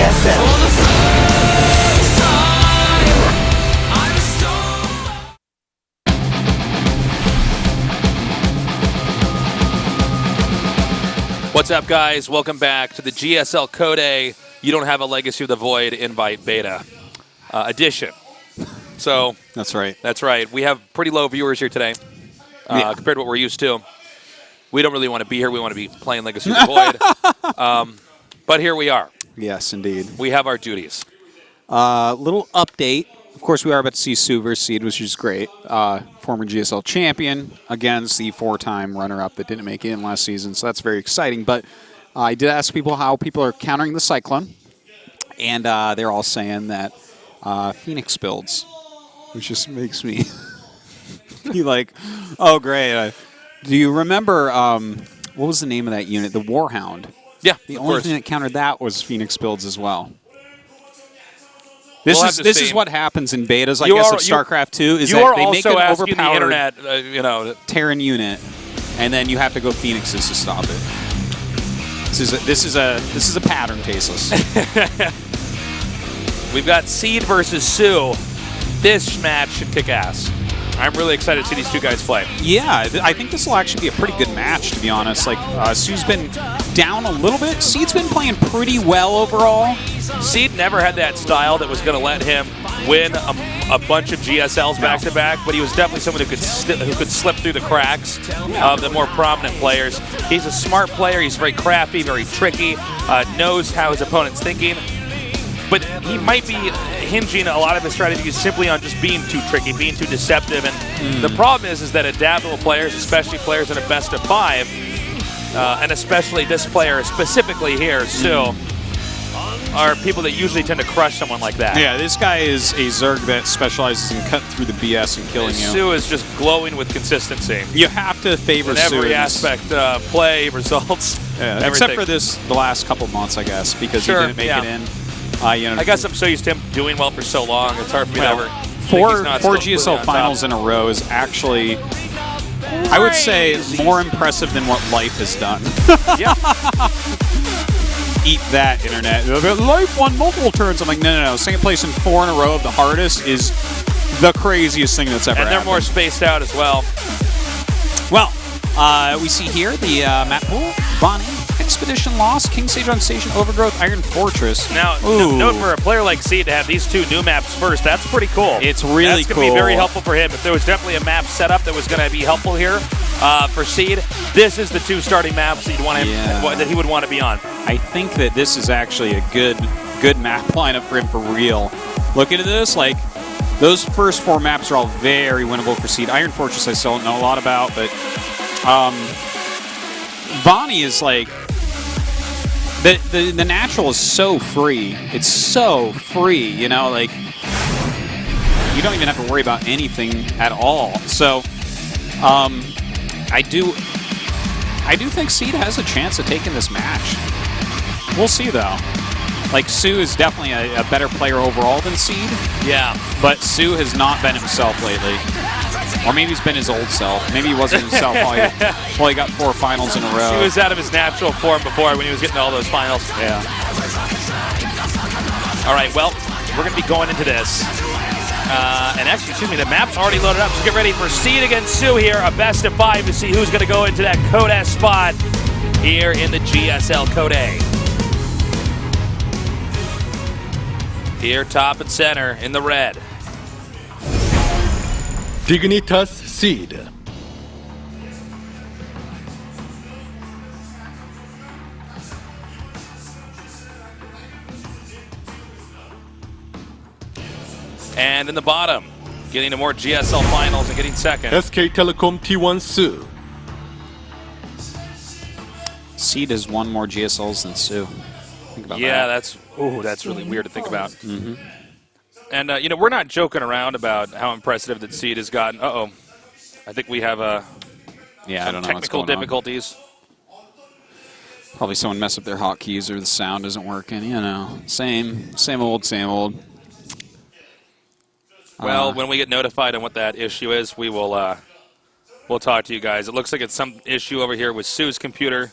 GSL. What's up, guys? Welcome back to the GSL Code A You Don't Have a Legacy of the Void Invite Beta edition. So That's right. That's right. We have pretty low viewers here today compared to what we're used to. We don't really want to be here. We want to be playing Legacy of the Void. But here we are. Yes, indeed. We have our duties. Little update. Of course, we are about to see soO versus Seed, which is great. Former GSL champion against the 4-time runner-up that didn't make it in last season, so that's very exciting. But I did ask people how people are countering the Cyclone, and they're all saying that Phoenix builds, which just makes me be like, oh, great. Do you remember, what was the name of that unit? The Warhound. Yeah, The only thing that countered that was Phoenix builds as well. This is what happens in betas, I guess, of StarCraft 2, is that they make an overpowered the Terran unit, and then you have to go Phoenixes to stop it. This is a pattern, Tasteless. We've got Seed versus soO. This match should kick ass. I'm really excited to see these two guys play. Yeah, I think this will actually be a pretty good match, to be honest. Like, soO's been down a little bit. Seed's been playing pretty well overall. Seed never had that style that was going to let him win a bunch of GSLs back-to-back, but he was definitely someone who could slip through the cracks of the more prominent players. He's a smart player. He's very crafty, very tricky, knows how his opponent's thinking. But he might be hinging a lot of his strategies simply on just being too tricky, being too deceptive. And the problem is that adaptable players, especially players in a best-of-5, and especially this player specifically here, soO, are people that usually tend to crush someone like that. Yeah, this guy is a Zerg that specializes in cutting through the BS and killing you. soO is just glowing with consistency. You have to favor in soO. every aspect, play, results, yeah, except for the last couple months, I guess, because he didn't make it in. I guess I'm so used to him doing well for so long, it's hard for me to ever Four GSL finals in a row is actually, I would say, more impressive than what Life has done. Yeah. Eat that, Internet. Life won multiple turns. I'm like, no. Second place in 4 in a row of the hardest is the craziest thing that's ever happened. And they're more spaced out as well. Well, we see here the map pool. Bonnie, Expedition Lost, King Sage on Station, Overgrowth, Iron Fortress. Now, note for a player like Seed to have these two new maps first, that's pretty cool. It's really cool. That's going to be very helpful for him. If there was definitely a map setup that was going to be helpful here for Seed, this is the 2 starting maps that, that he would want to be on. I think that this is actually a good map lineup for him for real. Looking at this, like, those first 4 maps are all very winnable for Seed. Iron Fortress I still don't know a lot about, but Bonnie is like, the natural is so free. It's so free, you know, like, you don't even have to worry about anything at all. So, I do think Seed has a chance of taking this match. We'll see, though. Like, soO is definitely a better player overall than Seed. Yeah. But soO has not been himself lately. Or maybe he's been his old self. Maybe he wasn't himself while he got 4 finals in a row. He was out of his natural form before when he was getting all those finals. Yeah. All right, well, we're going to be going into this. And actually, excuse me, the map's already loaded up, so get ready for Seed against soO here, a best-of-5 to see who's going to go into that Code S spot here in the GSL Code A. Here, top and center in the red. Dignitas Seed. And in the bottom, getting to more GSL finals and getting second. SK Telecom T1 soO. Seed has won more GSLs than soO. Think about that. Yeah, that's really weird to think about. Mm-hmm. And, you know, we're not joking around about how impressive that Seed has gotten. Uh-oh. I think we have I don't know technical difficulties. Probably someone messed up their hotkeys or the sound isn't working, you know. Same old, same old. Well, when we get notified on what that issue is, we will we'll talk to you guys. It looks like it's some issue over here with soO's computer.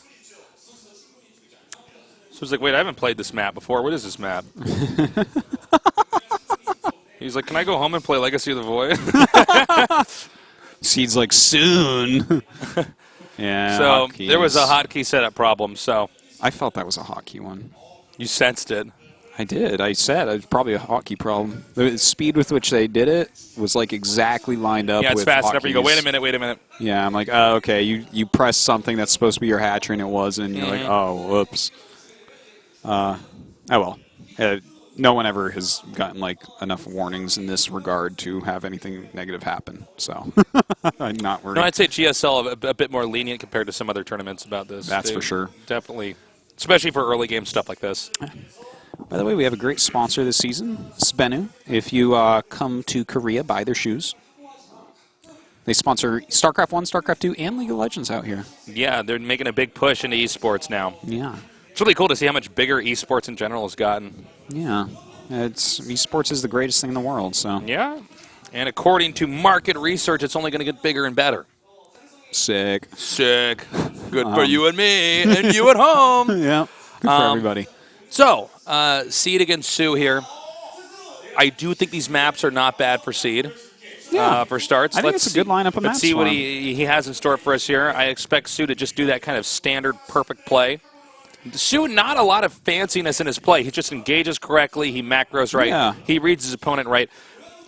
So was like, wait, I haven't played this map before. What is this map? He's like, can I go home and play Legacy of the Void? Seed's like, soon. Yeah. So there was a hotkey setup problem, so. I felt that was a hotkey one. You sensed it. I did. I said it was probably a hotkey problem. The speed with which they did it was like exactly lined up. Yeah, it's with fast hotkeys. enough where you go, wait a minute. Yeah, I'm like, oh, okay. You pressed something that's supposed to be your hatchery and it wasn't. And you're like, oh, whoops. Oh well. No one ever has gotten like enough warnings in this regard to have anything negative happen. So I'm not worried. No, I'd say GSL a bit more lenient compared to some other tournaments about this. That's for sure. Definitely, especially for early game stuff like this. By the way, we have a great sponsor this season, SBENU. If you come to Korea, buy their shoes. They sponsor StarCraft 1, StarCraft 2, and League of Legends out here. Yeah, they're making a big push into esports now. Yeah. It's really cool to see how much bigger esports in general has gotten. Yeah. Esports is the greatest thing in the world, so. Yeah. And according to market research, it's only going to get bigger and better. Sick. Good for you and me and you at home. Yeah. Good for everybody. So, Seed against soO here. I do think these maps are not bad for Seed. Yeah. For starts. I think it's a good lineup of maps. Let's see what for him. he has in store for us here. I expect soO to just do that kind of standard perfect play. soO, not a lot of fanciness in his play. He just engages correctly. He macros right. Yeah. He reads his opponent right.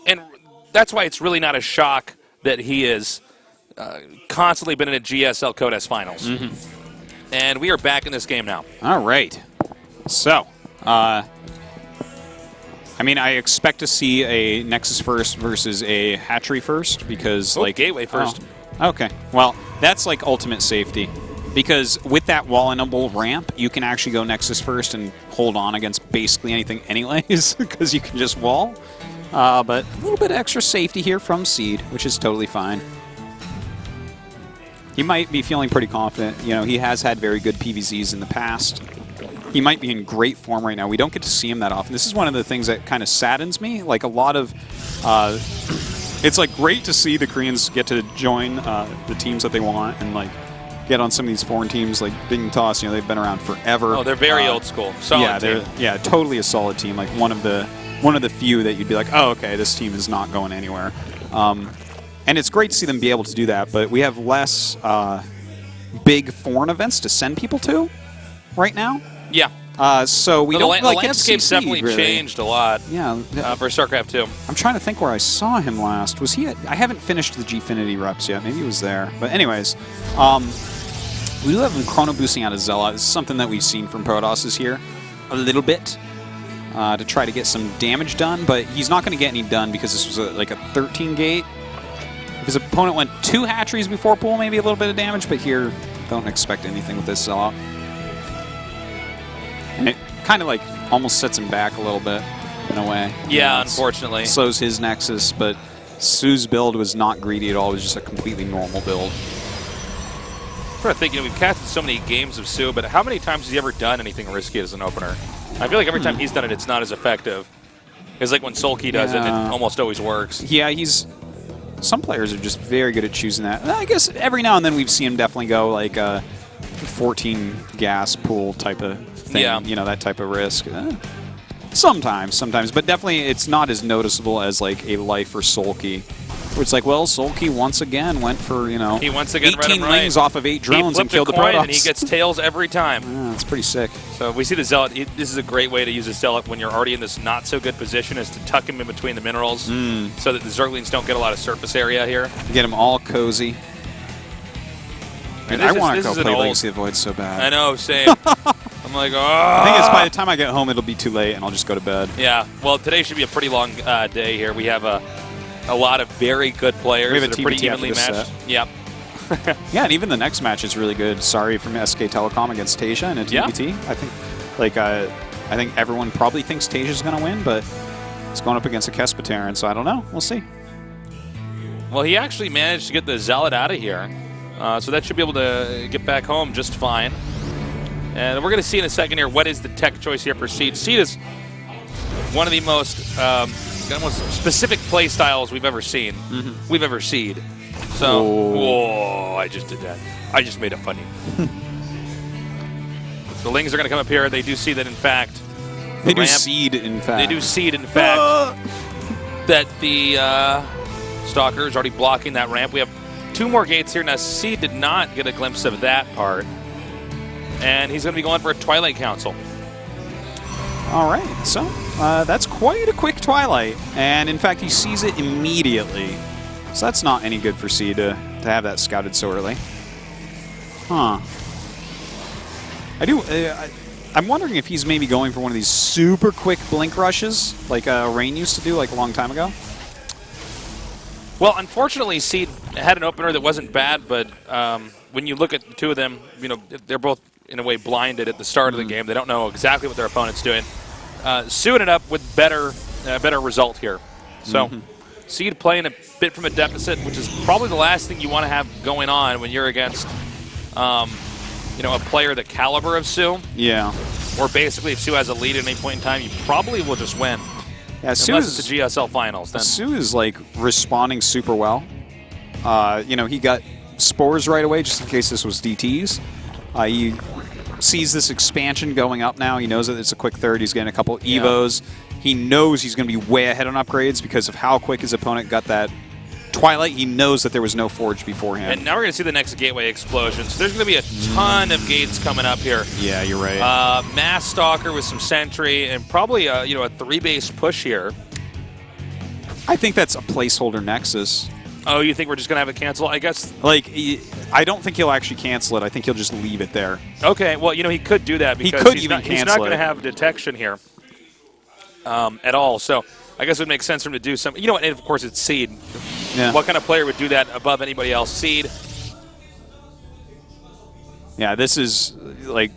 And that's why it's really not a shock that he is constantly been in a GSL Code S finals. And we are back in this game now. All right. So, I mean, I expect to see a Nexus first versus a Hatchery first because, like, Gateway first. Oh, okay. Well, that's like ultimate safety because with that wall-enable ramp, you can actually go Nexus first and hold on against basically anything, anyways, because you can just wall. But a little bit of extra safety here from Seed, which is totally fine. He might be feeling pretty confident. You know, he has had very good PvZs in the past. He might be in great form right now. We don't get to see him that often. This is one of the things that kind of saddens me. Like a lot of, it's like great to see the Koreans get to join the teams that they want and like get on some of these foreign teams like Dignitas. You know, they've been around forever. Oh, they're very old school. Solid team. Yeah, totally a solid team. Like one of the few that you'd be like, oh, okay, this team is not going anywhere. And it's great to see them be able to do that. But we have less big foreign events to send people to right now. Yeah. So we don't the like get to see landscape's definitely Seed, really. Changed a lot. Yeah. For StarCraft 2. I'm trying to think where I saw him last. Was he? I haven't finished the Gfinity reps yet. Maybe he was there. But anyways, we do have him chrono boosting out of Zealot. This is something that we've seen from Protosses here a little bit to try to get some damage done. But he's not going to get any done because this was like a 13 gate. If his opponent went 2 hatcheries before pool, maybe a little bit of damage. But here, don't expect anything with this Zealot. And it kind of like almost sets him back a little bit in a way. Yeah, unfortunately. Slows his Nexus, but soO's build was not greedy at all. It was just a completely normal build. I'm sort of thinking, we've casted so many games of soO, but how many times has he ever done anything risky as an opener? I feel like every time he's done it, it's not as effective. It's like when Sulky does it, it almost always works. Yeah, some players are just very good at choosing that. I guess every now and then we've seen him definitely go like a 14 gas pool type of thing. Yeah. You know, that type of risk. Sometimes, but definitely it's not as noticeable as like a Life or Sulky. Where it's like, well, Sulky once again went for, you know, he once again 18 rings off of 8 drones and killed the Protoss. And he gets tails every time. Yeah, that's pretty sick. So we see the Zealot. This is a great way to use a Zealot when you're already in this not-so-good position, is to tuck him in between the minerals so that the Zerglings don't get a lot of surface area here. Get him all cozy. And I want to go play Legacy of the Void so bad. I know, same. I'm like, oh. I think it's by the time I get home, it'll be too late, and I'll just go to bed. Yeah. Well, today should be a pretty long day here. We have a lot of very good players. We have a that are pretty evenly matched. set. Yep. Yeah, and even the next match is really good. Sorry from SK Telecom against Tasia in a TBT. Yeah. I think everyone probably thinks Tasia's going to win, but it's going up against a Kespeteran, so I don't know. We'll see. Well, he actually managed to get the Zealot out of here. So that should be able to get back home just fine. And we're going to see in a second here what is the tech choice here for Seed. Seed is one of the most specific play styles we've ever seen. We've ever seen. So, whoa, I just did that. I just made it funny. The Lings are going to come up here. They do see that, in fact, They do seed, in fact. That the Stalker is already blocking that ramp. We have 2 more gates here. Now, Seed did not get a glimpse of that part. And he's going to be going for a Twilight Council. All right, so that's quite a quick Twilight. And, in fact, he sees it immediately. So that's not any good for Seed to have that scouted so early. Huh. I'm wondering if he's maybe going for one of these super quick blink rushes like Rain used to do like a long time ago. Well, unfortunately, Seed had an opener that wasn't bad, but when you look at the 2 of them, you know, they're both in a way blinded at the start of the game. They don't know exactly what their opponent's doing. soO ended up with better result here. So Seed playing a bit from a deficit, which is probably the last thing you want to have going on when you're against you know, a player the caliber of soO. Yeah. Or basically, if soO has a lead at any point in time, you probably will just win. Yeah, unless it's the GSL finals. Then soO is like responding super well. You know, he got spores right away just in case this was DTs. He sees this expansion going up now. He knows that it's a quick third. He's getting a couple Evos. He knows he's going to be way ahead on upgrades because of how quick his opponent got that Twilight. He knows that there was no Forge beforehand. And now we're going to see the next gateway explosion. So there's going to be a ton of gates coming up here. Yeah, you're right. Mass Stalker with some Sentry and probably a 3-base push here. I think that's a placeholder Nexus. Oh, you think we're just going to have it cancel? I guess. Like, I don't think he'll actually cancel it. I think he'll just leave it there. Okay, well, you know, he could do that because he's not going to have detection here at all. So I guess it would make sense for him to do something. You know what? And of course, it's Seed. Yeah. What kind of player would do that above anybody else? Seed. Yeah, this is like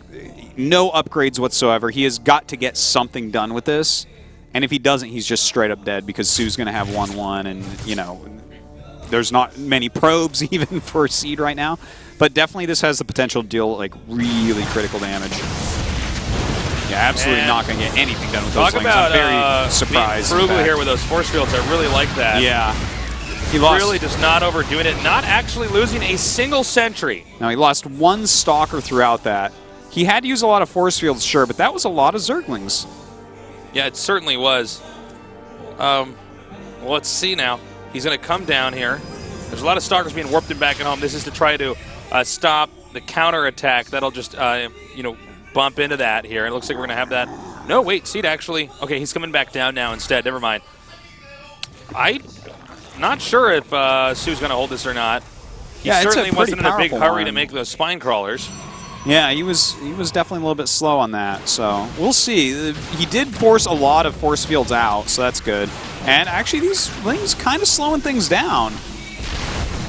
no upgrades whatsoever. He has got to get something done with this. And if he doesn't, he's just straight up dead because soO's going to have 1-1 and, you know, there's not many probes even for Seed right now. But definitely this has the potential to deal like really critical damage. Yeah, absolutely not going to get anything done with those things. I'm very surprised. Being frugal here with those force fields. I really like that. Yeah. He really just not overdoing it, not actually losing a single Sentry. No, he lost 1 Stalker throughout that. He had to use a lot of force fields, sure, but that was a lot of Zerglings. Yeah, it certainly was. Well, let's see now. He's going to come down here. There's a lot of Stalkers being warped and back at home. This is to try to stop the counterattack. That'll just, you know, bump into that here. It looks like we're going to have that. No, wait, Seed actually. Okay, he's coming back down now instead. Never mind. I'm not sure if soO's going to hold this or not. He certainly wasn't in a big hurry to make those spine crawlers. Yeah, he was definitely a little bit slow on that, so we'll see. He did force a lot of force fields out, so that's good. And actually, these things kind of slowing things down.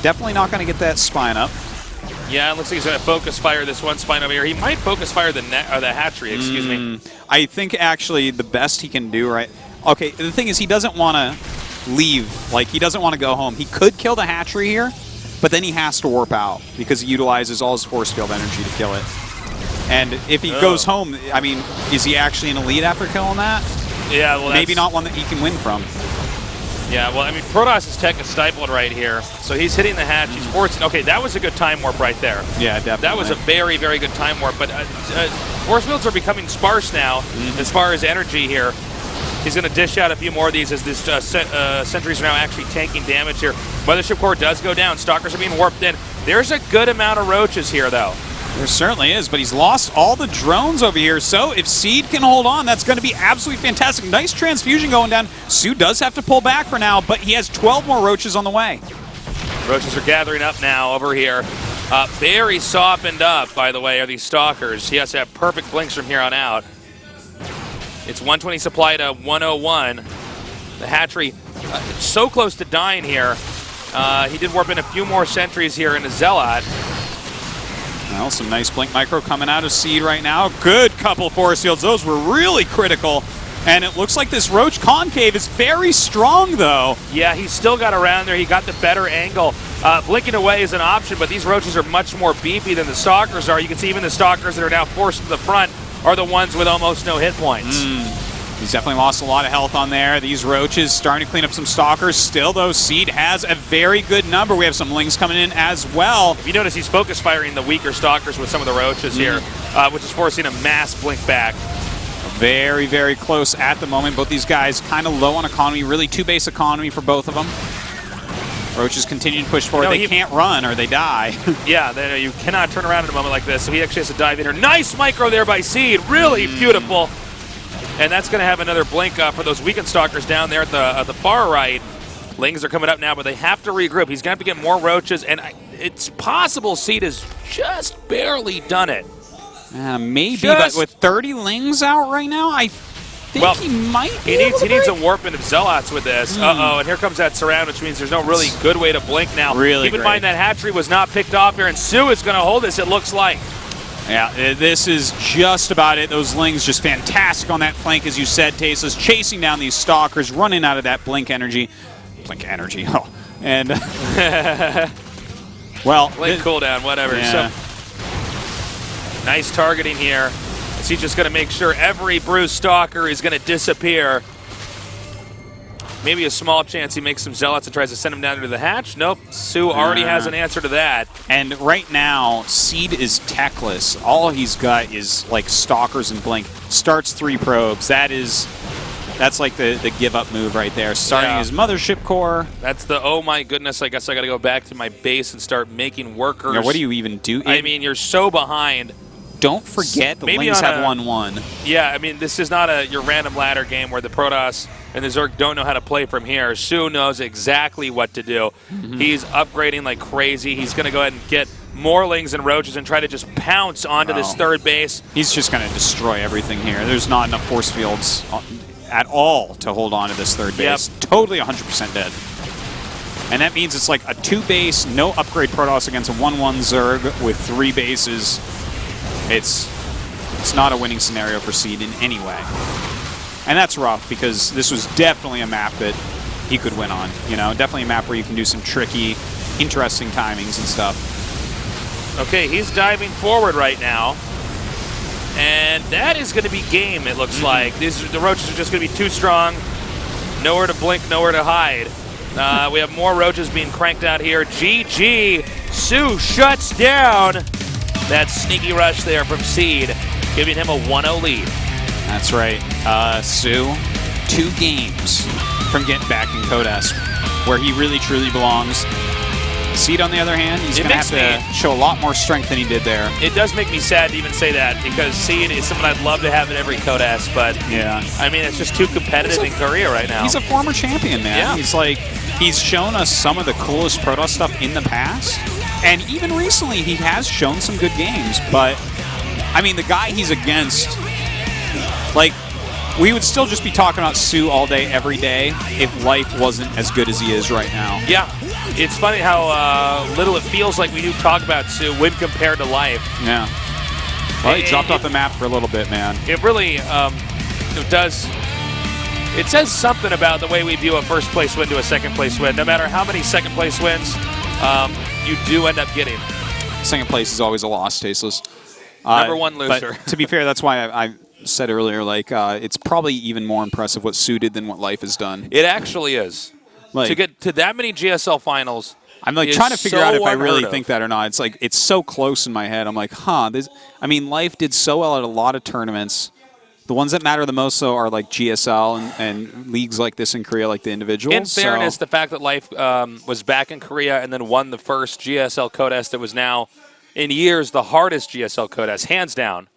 Definitely not going to get that spine up. Yeah, it looks like he's going to focus fire this one spine over here. He might focus fire the hatchery, excuse me. I think actually the best he can do, right? Okay, the thing is he doesn't want to leave. Like, he doesn't want to go home. He could kill the hatchery here, but then he has to warp out because he utilizes all his force field energy to kill it. And if he goes home, I mean, is he actually in a lead after killing that? Yeah, well, maybe not one that he can win from. Yeah, well, I mean, Protoss's tech is stifled right here. So he's hitting the hatch. He's forcing. Okay, that was a good time warp right there. Yeah, definitely. That was a very, very good time warp. But force fields are becoming sparse now as far as energy here. He's going to dish out a few more of these as this sentries are now actually tanking damage here. Mothership core does go down. Stalkers are being warped in. There's a good amount of roaches here, though. There certainly is, but he's lost all the drones over here. So if Seed can hold on, that's going to be absolutely fantastic. Nice transfusion going down. soO does have to pull back for now, but he has 12 more roaches on the way. Roaches are gathering up now over here. Very softened up, by the way, are these Stalkers. He has to have perfect blinks from here on out. It's 120 supply to 101. The hatchery so close to dying here. He did warp in a few more sentries here in the Zealot. Well, some nice blink micro coming out of Seed right now. Good couple force fields. Those were really critical. And it looks like this Roach Concave is very strong, though. Yeah, he's still got around there. He got the better angle. Blinking away is an option, but these Roaches are much more beefy than the Stalkers are. You can see even the Stalkers that are now forced to the front are the ones with almost no hit points. He's definitely lost a lot of health on there. These roaches starting to clean up some stalkers. Still, though, Seed has a very good number. We have some lings coming in as well. If you notice, he's focus firing the weaker stalkers with some of the roaches here, which is forcing a mass blink back. Very, very close at the moment. Both these guys kind of low on economy. Really two-base economy for both of them. Roaches continue to push forward. They can't run or they die. Yeah, you cannot turn around in a moment like this, so he actually has to dive in here. Nice micro there by Seed. Really beautiful. And that's going to have another blink for those weakened stalkers down there at the far right. Lings are coming up now, but they have to regroup. He's going to have to get more roaches, and it's possible Seed has just barely done it. Maybe, but with 30 lings out right now, I think he might be He needs a warp into Zealots with this. Uh-oh, and here comes that surround, which means there's no really good way to blink now. Really Keep in mind that hatchery was not picked off here, and soO is going to hold this, it looks like. Yeah, this is just about it. Those lings just fantastic on that flank, as you said, Tasteless, chasing down these stalkers, running out of that blink energy. Blink energy, oh. And, well. Blink cooldown, whatever. Yeah. So, nice targeting here. Is he just going to make sure every bruised stalker is going to disappear? Maybe a small chance he makes some zealots and tries to send him down into the hatch. Nope, soO already has an answer to that. And right now, Seed is techless. All he's got is like stalkers and blink. Starts 3 probes. That's like the give up move right there. Starting his mothership core. That's the oh my goodness. I guess I got to go back to my base and start making workers. What do you even do? I mean, you're so behind. Don't forget the lings have 1-1. Yeah, I mean, this is not your random ladder game where the Protoss and the Zerg don't know how to play from here. soO knows exactly what to do. He's upgrading like crazy. He's going to go ahead and get more lings and roaches and try to just pounce onto this third base. He's just going to destroy everything here. There's not enough force fields at all to hold on to this third base. Yep. Totally 100% dead. And that means it's like a 2-base, no upgrade Protoss against a 1-1 Zerg with 3 bases. It's not a winning scenario for Seed in any way. And that's rough because this was definitely a map that he could win on. You know, definitely a map where you can do some tricky, interesting timings and stuff. Okay, he's diving forward right now. And that is going to be game, it looks like. The roaches are just going to be too strong. Nowhere to blink, nowhere to hide. We have more roaches being cranked out here. GG. soO shuts down that sneaky rush there from Seed, giving him a 1-0 lead. That's right. soO, 2 games from getting back in Code S, where he really, truly belongs. Seed, on the other hand, he's going to have to show a lot more strength than he did there. It does make me sad to even say that, because Seed is someone I'd love to have in every Code S, but I mean, it's just too competitive in Korea right now. He's a former champion, man. Yeah. He's shown us some of the coolest Protoss stuff in the past, and even recently he has shown some good games, but I mean, the guy he's against, like, we would still just be talking about soO all day, every day, if life wasn't as good as he is right now. Yeah. It's funny how little it feels like we do talk about soO when compared to life. Yeah. Well, he dropped off the map for a little bit, man. It really does. It says something about the way we view a first-place win to a second-place win. No matter how many second-place wins you do end up getting. Second place is always a loss, Tasteless. Number 1 loser. But to be fair, that's why I said earlier, like, it's probably even more impressive what soO did than what life has done. It actually is. Like, to get to that many GSL finals, I'm like trying to figure out if I really think that or not. It's like, it's so close in my head. I'm like, I mean, life did so well at a lot of tournaments. The ones that matter the most, though, are like GSL and leagues like this in Korea, like the individuals. In fairness, the fact that life was back in Korea and then won the first GSL Code S that was now, in years, the hardest GSL Code S, hands down,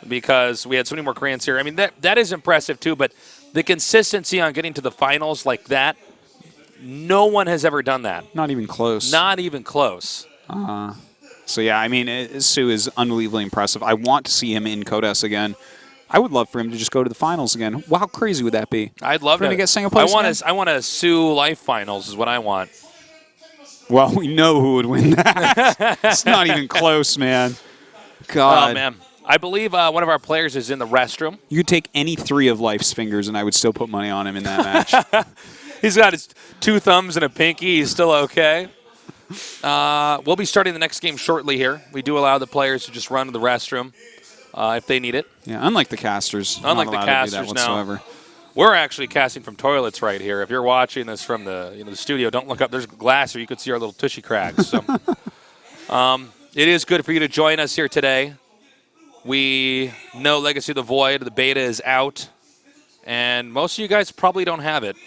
because we had so many more Koreans here. I mean, that is impressive, too, but the consistency on getting to the finals like that, no one has ever done that. Not even close. Not even close. So, yeah, I mean, soO is unbelievably impressive. I want to see him in Code S again. I would love for him to just go to the finals again. Well, how crazy would that be? I'd love to get single place. I want a soO Life finals is what I want. Well, we know who would win that. It's not even close, man. God. Oh, man. I believe one of our players is in the restroom. You could take any 3 of Life's fingers, and I would still put money on him in that match. He's got his 2 thumbs and a pinky. He's still okay. We'll be starting the next game shortly here. We do allow the players to just run to the restroom. if they need it. Yeah, unlike the casters. Unlike not the allowed casters, to do that whatsoever. We're actually casting from toilets right here. If you're watching this from the the studio, don't look up. There's glass, or you could see our little tushy cracks. So, it is good for you to join us here today. We know Legacy of the Void. The beta is out, and most of you guys probably don't have it.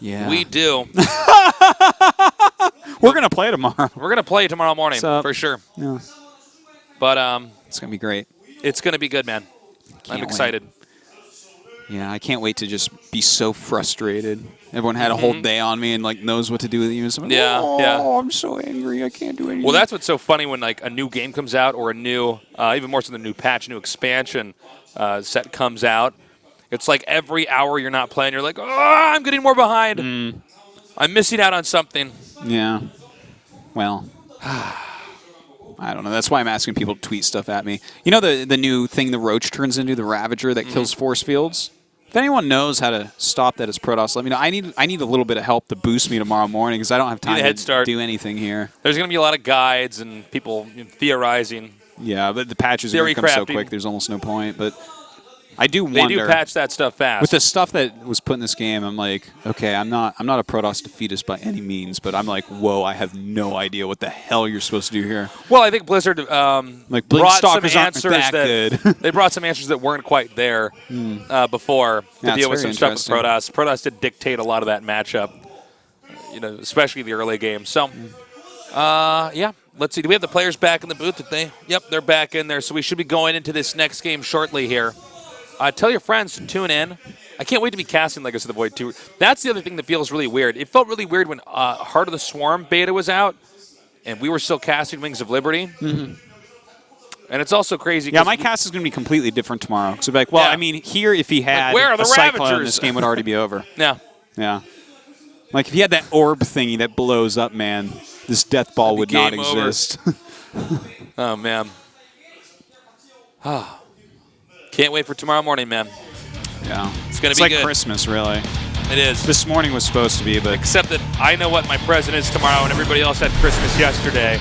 Yeah, we do. We're gonna play tomorrow. We're gonna play tomorrow morning for sure. Yeah, but it's gonna be great. It's gonna be good, man. I'm excited. Wait. Yeah, I can't wait to just be so frustrated. Everyone had a whole day on me and like knows what to do with you. So, oh, I'm so angry. I can't do anything. Well, that's what's so funny when like a new game comes out or a new, even more so than a new patch, new expansion set comes out. It's like every hour you're not playing, you're like, oh, I'm getting more behind. I'm missing out on something. Yeah. Well, I don't know. That's why I'm asking people to tweet stuff at me. You know the new thing the Roach turns into, the Ravager that kills force fields? If anyone knows how to stop that as Protoss, let me know. I need a little bit of help to boost me tomorrow morning because I don't have time to do anything here. There's going to be a lot of guides and people theorizing. Yeah, but the patches are going to come so quick, there's almost no point. But I do wonder. They do patch that stuff fast. With the stuff that was put in this game, I'm like, okay, I'm not a Protoss defeatist by any means, but I'm like, whoa, I have no idea what the hell you're supposed to do here. Well, I think Blizzard brought some answers good. They brought some answers that weren't quite there before to deal with some stuff with Protoss. Protoss did dictate a lot of that matchup, especially the early game. So, yeah. Let's see. Do we have the players back in the booth? Yep, they're back in there. So we should be going into this next game shortly here. Tell your friends to tune in. I can't wait to be casting Legacy of the Void 2. That's the other thing that feels really weird. It felt really weird when Heart of the Swarm beta was out, and we were still casting Wings of Liberty. And it's also crazy. Yeah, my cast is going to be completely different tomorrow. So, like, well, I mean, here if he had where are the a Cyclone, Ravagers? this game would already be over. Yeah. Yeah. Like, if he had that orb thingy that blows up, man, this death ball would not exist. Oh, man. Can't wait for tomorrow morning, man. Yeah. It's going to be like good. Christmas, really. It is. This morning was supposed to be, but... Except that I know what my present is tomorrow, and everybody else had Christmas yesterday,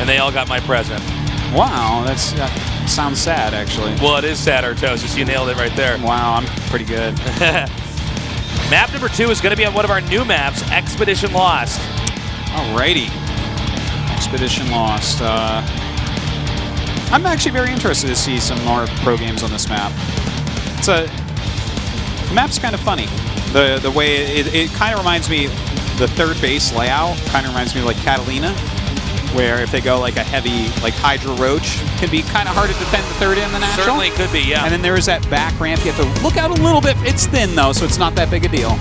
and they all got my present. Wow, that sounds sad, actually. Well, it is sad, Artosis. You nailed it right there. Wow, I'm pretty good. Map number 2 is going to be on one of our new maps, Expedition Lost. Alrighty. Expedition Lost. I'm actually very interested to see some more pro games on this map. The map's kind of funny. The way it kind of reminds me, the third base layout kind of reminds me of like Catalina, where if they go like a heavy like Hydra Roach, can be kind of hard to defend the third in the natural. Certainly could be, yeah. And then there is that back ramp. You have to look out a little bit. It's thin though, so it's not that big a deal.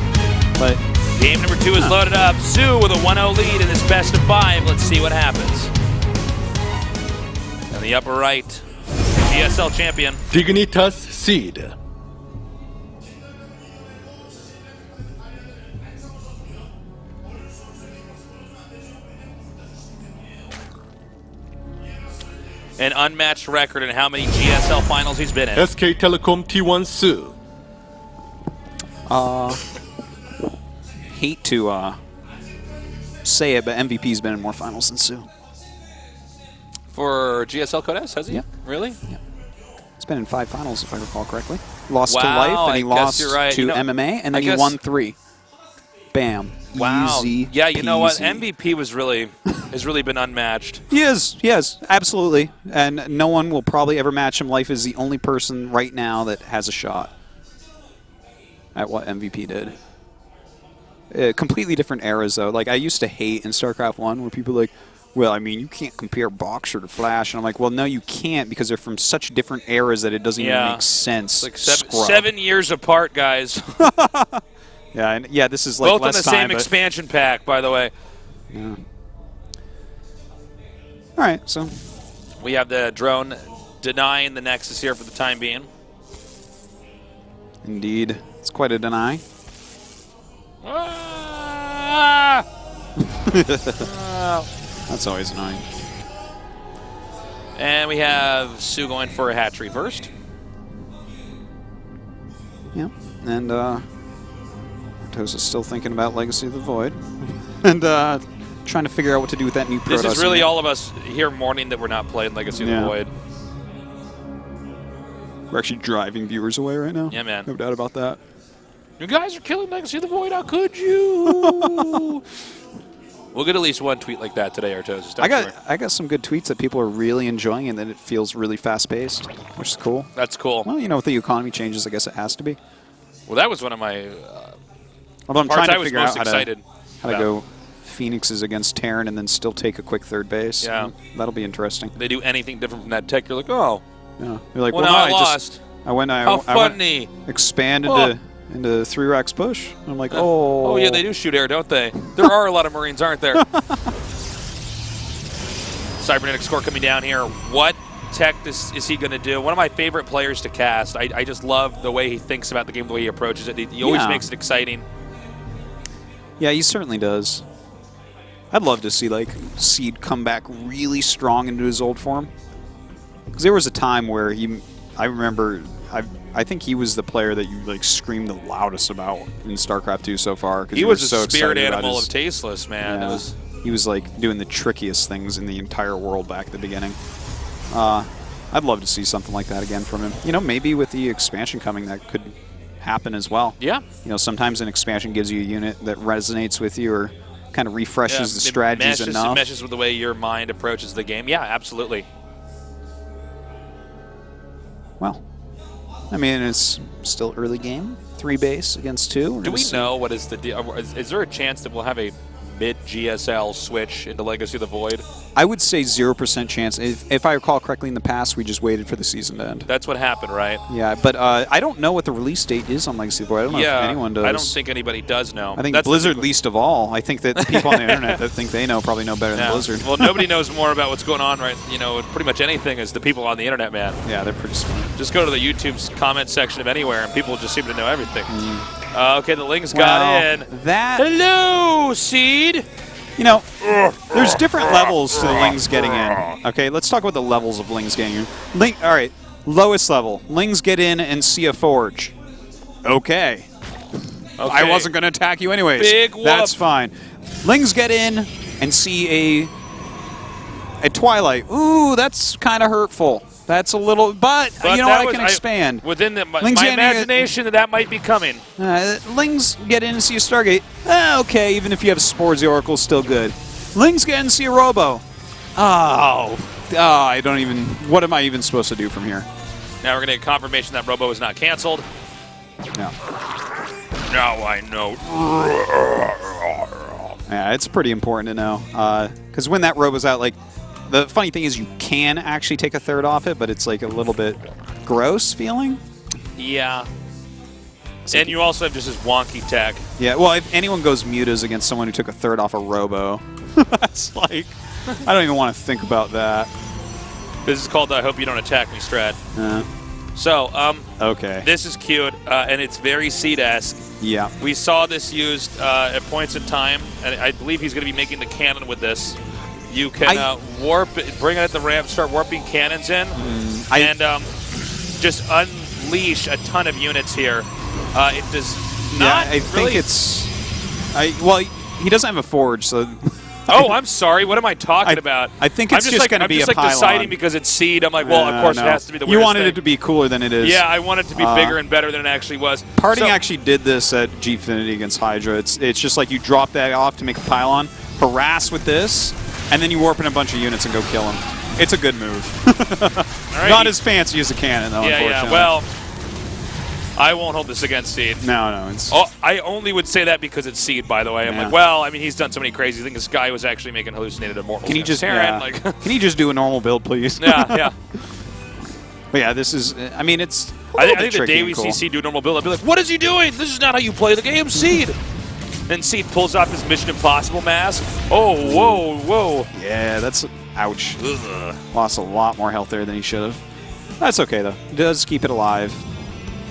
But game number 2 is loaded up. soO with a 1-0 lead in this best of 5. Let's see what happens. In the upper right, GSL champion. Dignitas Seed. An unmatched record in how many GSL finals he's been in. SK Telecom T1 soO. Hate to say it, but MVP's been in more finals than soO. For GSL Code S, has he? Yeah. Really? Yeah. He's been in 5 finals, if I recall correctly. Lost to Wow, Life, and he lost right. to MMA, and then he won 3. Bam. Wow. Easy Yeah, you know what? peasy. MVP has really been unmatched. He is, absolutely. And no one will probably ever match him. Life is the only person right now that has a shot at what MVP did. Completely different eras, though. Like, I used to hate in StarCraft 1 where people were like, well, I mean, you can't compare Boxer to Flash. And I'm like, well, no, you can't because they're from such different eras that it doesn't even make sense. It's like 7 years apart, guys. Yeah, and yeah, this is like both less on the time, same expansion pack, by the way. Yeah. All right, so we have the drone denying the Nexus here for the time being. Indeed, it's quite a deny. That's always annoying. And we have soO going for a hatchery first. Yeah, and Artos is still thinking about Legacy of the Void. And trying to figure out what to do with that new Protoss. This is really all of us here mourning that we're not playing Legacy of the Void. We're actually driving viewers away right now. Yeah, man. No doubt about that. You guys are killing Legacy of the Void. How could you? We'll get at least one tweet like that today, Artosis. I got some good tweets that people are really enjoying, and then it feels really fast-paced, which is cool. That's cool. Well, you know, with the economy changes, I guess it has to be. Well, that was one of my Although I'm trying to figure out how to go Phoenixes against Terran and then still take a quick third base. Yeah. That'll be interesting. They do anything different from that tech, you're like, oh. Yeah. You're like, well, well, now no, I lost. I went funny. Expanded into 3-Rax push. I'm like, oh. Oh, yeah, they do shoot air, don't they? There are a lot of Marines, aren't there? Cybernetic score coming down here. What tech is he going to do? One of my favorite players to cast. I just love the way he thinks about the game, the way he approaches it. He always makes it exciting. Yeah, he certainly does. I'd love to see, like, Seed come back really strong into his old form. Because there was a time where I remember, I think he was the player that you, like, screamed the loudest about in StarCraft II so far. He was a so spirit animal of Tasteless, man. Yeah, he was, like, doing the trickiest things in the entire world back at the beginning. I'd love to see something like that again from him. You know, maybe with the expansion coming, that could happen as well. Yeah. You know, sometimes an expansion gives you a unit that resonates with you or kind of refreshes the strategies enough. It meshes with the way your mind approaches the game. Yeah, absolutely. Well, I mean, it's still early game. 3 base against 2. Do we know what is the deal? Is there a chance that we'll have a mid-GSL switch into Legacy of the Void? I would say 0% chance. If I recall correctly in the past, we just waited for the season to end. That's what happened, right? Yeah, but I don't know what the release date is on Legacy of the Void. I don't know if anyone does. I don't think anybody does know. I think Blizzard least of all. I think that people on the internet that think they know probably know better than Blizzard. Well, nobody knows more about what's going on, right? You know, pretty much anything is the people on the internet, man. Yeah, they're pretty smart. Just go to the YouTube's comment section of anywhere, and people just seem to know everything. Okay, the Lings got in. Hello, Seed. You know, there's different levels to the Lings getting in. Okay, let's talk about the levels of Lings getting in. All right, lowest level. Lings get in and see a forge. Okay. I wasn't going to attack you anyways. Big whoop. That's fine. Lings get in and see a Twilight. Ooh, that's kind of hurtful. That's a little, but you know what? I can expand. Within my imagination, that might be coming. Lings get in and see a Stargate. Okay, even if you have Spores, the Oracle's still good. Lings get in and see a Robo. I don't even. What am I even supposed to do from here? Now we're going to get confirmation that Robo is not canceled. Yeah. Now I know. Yeah, it's pretty important to know. Because when that Robo's out, like, the funny thing is you can actually take a third off it, but it's like a little bit gross feeling. Yeah. And you also have just this wonky tech. Yeah, well, if anyone goes mutas against someone who took a third off a Robo, that's like, I don't even want to think about that. This is called I Hope You Don't Attack Me strat. Okay. This is cute, and it's very Seed-esque. Yeah. We saw this used at points in time, and I believe he's going to be making the cannon with this. You can warp it, bring it at the ramp, start warping cannons in, and just unleash a ton of units here. It does not. Yeah, I think it's. Well, he doesn't have a forge, so. Oh, I'm sorry. What am I talking about? I think it's just going to be a pylon. I'm just deciding because it's Seed. I'm like, well, of course it has to be the weirdest You wanted thing. it to be cooler than it is. Yeah, I want it to be bigger and better than it actually was. Parting actually did this at Gfinity against Hydra. It's just like you drop that off to make a pylon, harass with this, and then you warp in a bunch of units and go kill him. It's a good move. Right. Not as fancy as a cannon, though, unfortunately. Yeah, well, I won't hold this against Seed. No, it's... I only would say that because it's Seed, by the way. I'm like, well, I mean, he's done so many crazy things. This guy was actually making hallucinated immortals. Can you just Terran, can you just do a normal build, please? Yeah. But yeah, this is, I mean, it's I think the day we see Seed do a normal build, I'll be like, what is he doing? This is not how you play the game, Seed. Then Seed pulls off his Mission Impossible mask. Oh, whoa. Yeah, that's... Ouch. Ugh. Lost a lot more health there than he should have. That's okay, though. He does keep it alive.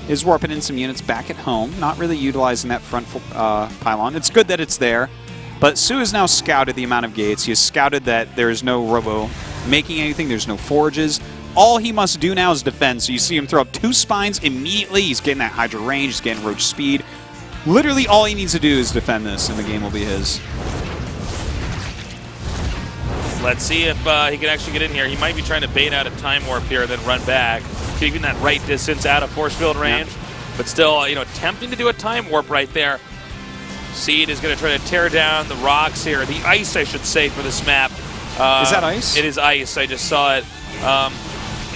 Is warping in some units back at home. Not really utilizing that front pylon. It's good that it's there. But soO has now scouted the amount of gates. He has scouted that there is no Robo making anything. There's no forges. All he must do now is defend. So you see him throw up 2 spines immediately. He's getting that Hydra range. He's getting Roach speed. Literally all he needs to do is defend this, and the game will be his. Let's see if he can actually get in here. He might be trying to bait out a time warp here and then run back, keeping that right distance out of force field range. Yeah. But still, attempting to do a time warp right there. Seed is going to try to tear down the rocks here. The ice, I should say, for this map. Is that ice? It is ice. I just saw it.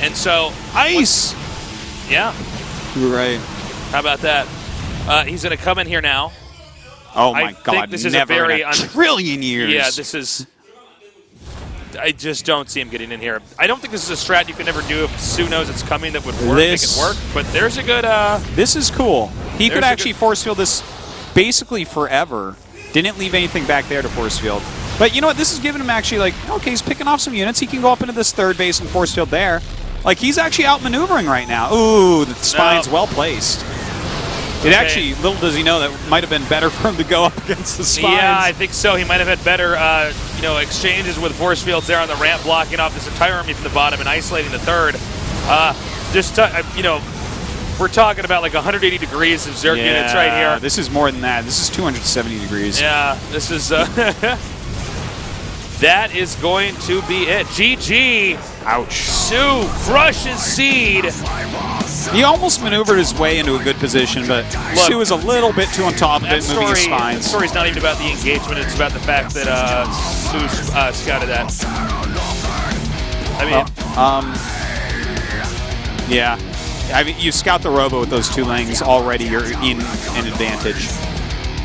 And so... Ice! Yeah. You're right. How about that? He's going to come in here now. Oh, my I God. think this is Never a very in a trillion years. Yeah, this is... I just don't see him getting in here. I don't think this is a strat you can ever do if soO knows it's coming that would work, make it work. But there's a good... This is cool. He could actually force field this basically forever. Didn't leave anything back there to force field. But you know what? This is giving him actually, like, okay, he's picking off some units. He can go up into this third base and force field there. Like, he's actually outmaneuvering right now. Ooh, the spine's well placed. It actually, little does he know, that might have been better for him to go up against the spines. Yeah, I think so. He might have had better, exchanges with force fields there on the ramp, blocking off this entire army from the bottom and isolating the third. We're talking about like 180 degrees of Zerg units right here. This is more than that. This is 270 degrees. Yeah, this is... that is going to be it. GG. Ouch. soO crushes Seed. He almost maneuvered his way into a good position, but soO was a little bit too on top of it, moving his spines. That story's not even about the engagement. It's about the fact that soO scouted that. Yeah. I mean, you scout the robo with those two lanes already, you're in an advantage.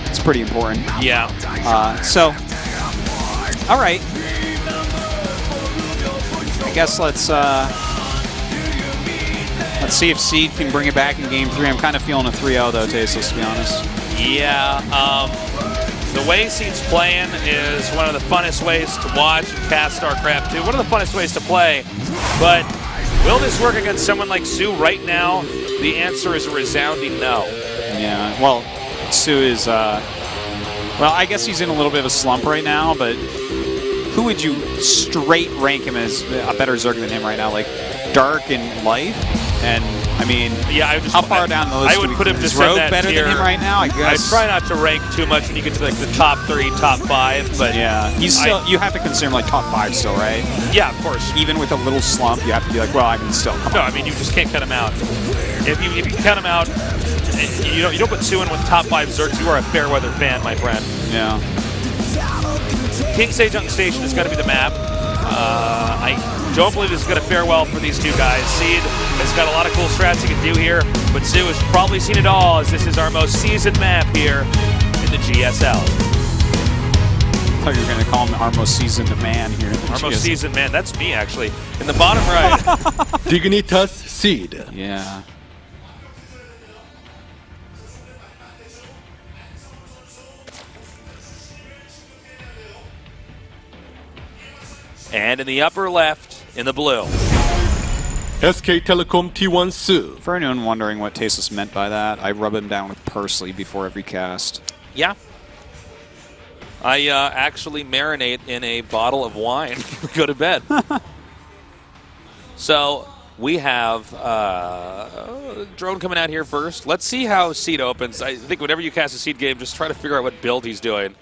It's pretty important. Yeah. All right. I guess let's see if Seed can bring it back in Game 3. I'm kind of feeling a 3-0 though, Tasteless, to be honest. Yeah. The way Seed's playing is one of the funnest ways to watch and cast StarCraft II. One of the funnest ways to play, but will this work against someone like soO right now? The answer is a resounding no. Yeah, well, soO is, well, I guess he's in a little bit of a slump right now, but who would you straight rank him as a better Zerg than him right now? Like, Dark in life? And, I mean, yeah, how far down the list? I would put him is to Rogue that better tier. than him right now, I guess. I try not to rank too much when you get to like the top 3, top 5, but yeah, he's still. You have to consider him like top 5 still, right? Yeah, of course. Even with a little slump, you have to be like, well, I can still. No, I mean you just can't cut him out. If you count him out, you don't put soO in with top 5 Zergs. You are a Fairweather fan, my friend. Yeah. King Sage on Station has got to be the map. I don't believe this is going to fare well for these two guys. Seed has got a lot of cool strats he can do here, but soO has probably seen it all, as this is our most seasoned map here in the GSL. I thought you were going to call him our most seasoned man here. Our most seasoned man. That's me, actually. In the bottom right. Dignitas Seed. Yeah. And in the upper left, in the blue. SK Telecom T1 soO. For anyone wondering what Tasteless meant by that, I rub him down with parsley before every cast. Yeah. I actually marinate in a bottle of wine before we go to bed. So we have drone coming out here first. Let's see how Seed opens. I think whenever you cast a Seed game, just try to figure out what build he's doing.